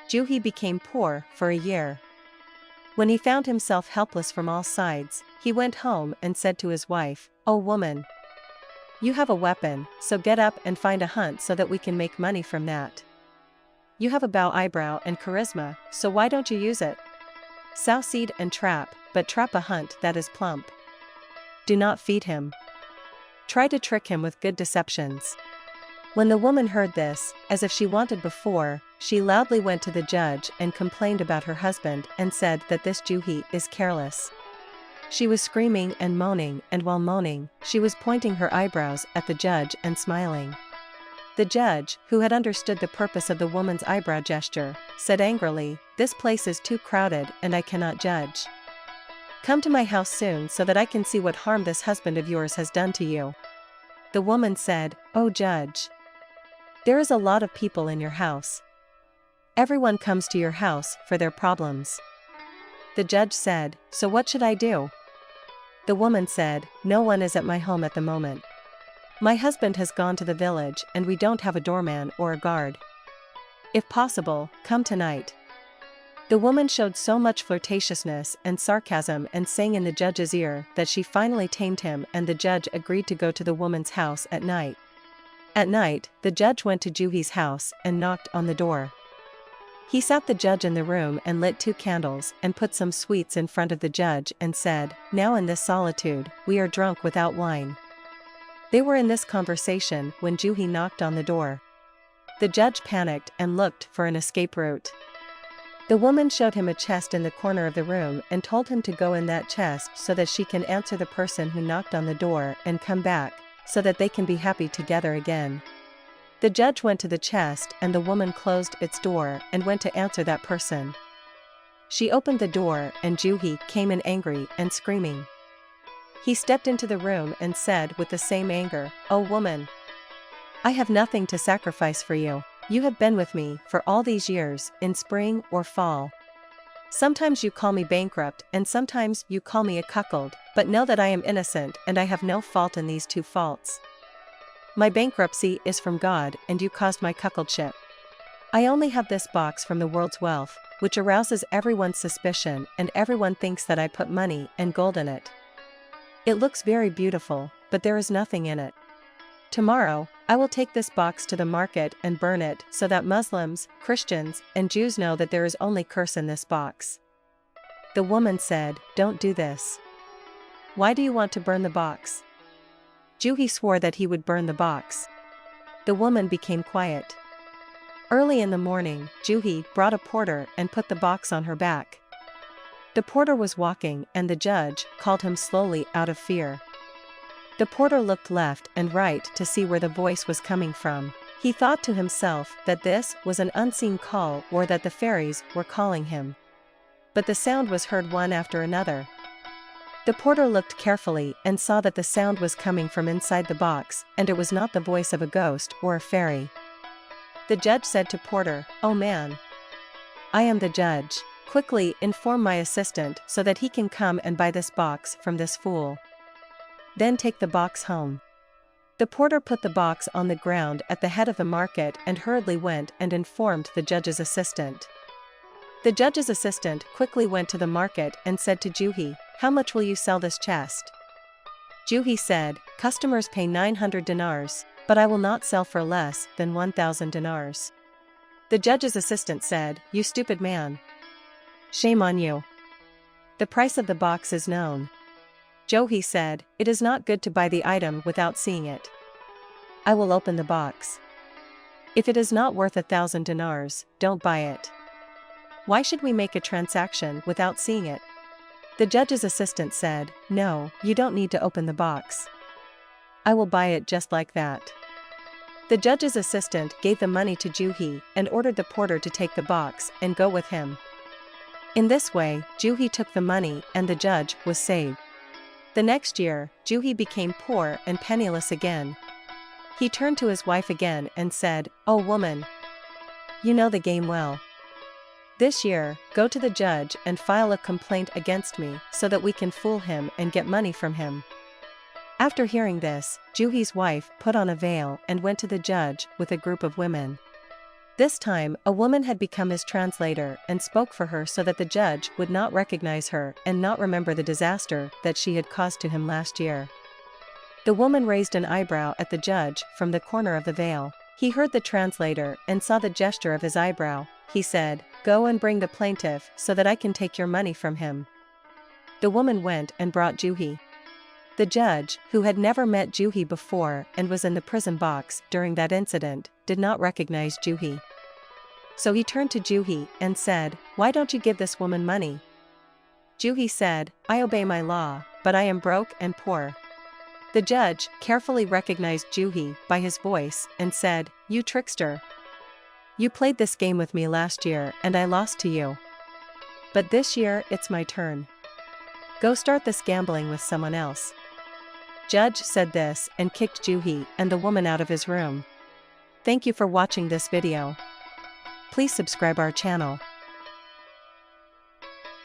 Juhi became poor for a year. When he found himself helpless from all sides, he went home and said to his wife, "Oh woman, you have a weapon, so get up and find a hunt so that we can make money from that. You have a bow eyebrow and charisma, so why don't you use it? Sow seed and trap, but trap a hunt that is plump. Do not feed him. Try to trick him with good deceptions." When the woman heard this, as if she wanted before, she loudly went to the judge and complained about her husband and said that this Juhi is careless. She was screaming and moaning, and while moaning, she was pointing her eyebrows at the judge and smiling. The judge, who had understood the purpose of the woman's eyebrow gesture, said angrily, "This place is too crowded and I cannot judge. Come to my house soon so that I can see what harm this husband of yours has done to you." The woman said, "Oh judge, there is a lot of people in your house. Everyone comes to your house for their problems." The judge said, "So what should I do?" The woman said, "No one is at my home at the moment. My husband has gone to the village and we don't have a doorman or a guard. If possible, come tonight." The woman showed so much flirtatiousness and sarcasm and sang in the judge's ear that she finally tamed him, and the judge agreed to go to the woman's house at night. At night, the judge went to Juhi's house and knocked on the door. He sat the judge in the room and lit 2 candles and put some sweets in front of the judge and said, "Now in this solitude, we are drunk without wine." They were in this conversation when Juhi knocked on the door. The judge panicked and looked for an escape route. The woman showed him a chest in the corner of the room and told him to go in that chest so that she can answer the person who knocked on the door and come back, so that they can be happy together again. The judge went to the chest and the woman closed its door and went to answer that person. She opened the door and Juhi came in angry and screaming. He stepped into the room and said with the same anger, "Oh woman, I have nothing to sacrifice for you. You have been with me for all these years, in spring or fall. Sometimes you call me bankrupt and sometimes you call me a cuckold, but know that I am innocent and I have no fault in these 2 faults. My bankruptcy is from God and you caused my cuckoldship. I only have this box from the world's wealth, which arouses everyone's suspicion and everyone thinks that I put money and gold in it. It looks very beautiful, but there is nothing in it. Tomorrow, I will take this box to the market and burn it so that Muslims, Christians, and Jews know that there is only curse in this box." The woman said, "Don't do this. Why do you want to burn the box?" Juhi swore that he would burn the box. The woman became quiet. Early in the morning, Juhi brought a porter and put the box on her back. The porter was walking and the judge called him slowly out of fear. The porter looked left and right to see where the voice was coming from. He thought to himself that this was an unseen call or that the fairies were calling him. But the sound was heard one after another. The porter looked carefully and saw that the sound was coming from inside the box, and it was not the voice of a ghost or a fairy. The judge said to porter, "Oh man, I am the judge. Quickly inform my assistant so that he can come and buy this box from this fool. Then take the box home." The porter put the box on the ground at the head of the market and hurriedly went and informed the judge's assistant. The judge's assistant quickly went to the market and said to Juhi, "How much will you sell this chest?" Juhi said, "Customers pay 900 dinars, but I will not sell for less than 1,000 dinars. The judge's assistant said, "You stupid man. Shame on you. The price of the box is known." Juhi said, "It is not good to buy the item without seeing it. I will open the box. If it is not worth 1,000 dinars, don't buy it. Why should we make a transaction without seeing it?" The judge's assistant said, "No, you don't need to open the box. I will buy it just like that." The judge's assistant gave the money to Juhi and ordered the porter to take the box and go with him. In this way, Juhi took the money and the judge was saved. The next year, Juhi became poor and penniless again. He turned to his wife again and said, "Oh woman, you know the game well. This year, go to the judge and file a complaint against me so that we can fool him and get money from him." After hearing this, Juhi's wife put on a veil and went to the judge with a group of women. This time, a woman had become his translator and spoke for her so that the judge would not recognize her and not remember the disaster that she had caused to him last year. The woman raised an eyebrow at the judge from the corner of the veil. He heard the translator and saw the gesture of his eyebrow. He said, "Go and bring the plaintiff so that I can take your money from him." The woman went and brought Juhi. The judge, who had never met Juhi before and was in the prison box during that incident, did not recognize Juhi. So he turned to Juhi and said, "Why don't you give this woman money?" Juhi said, "I obey my law, but I am broke and poor." The judge carefully recognized Juhi by his voice and said, "You trickster. You played this game with me last year and I lost to you. But this year it's my turn. Go start this gambling with someone else." Judge said this and kicked Juhi and the woman out of his room. Thank you for watching this video. Please subscribe our channel.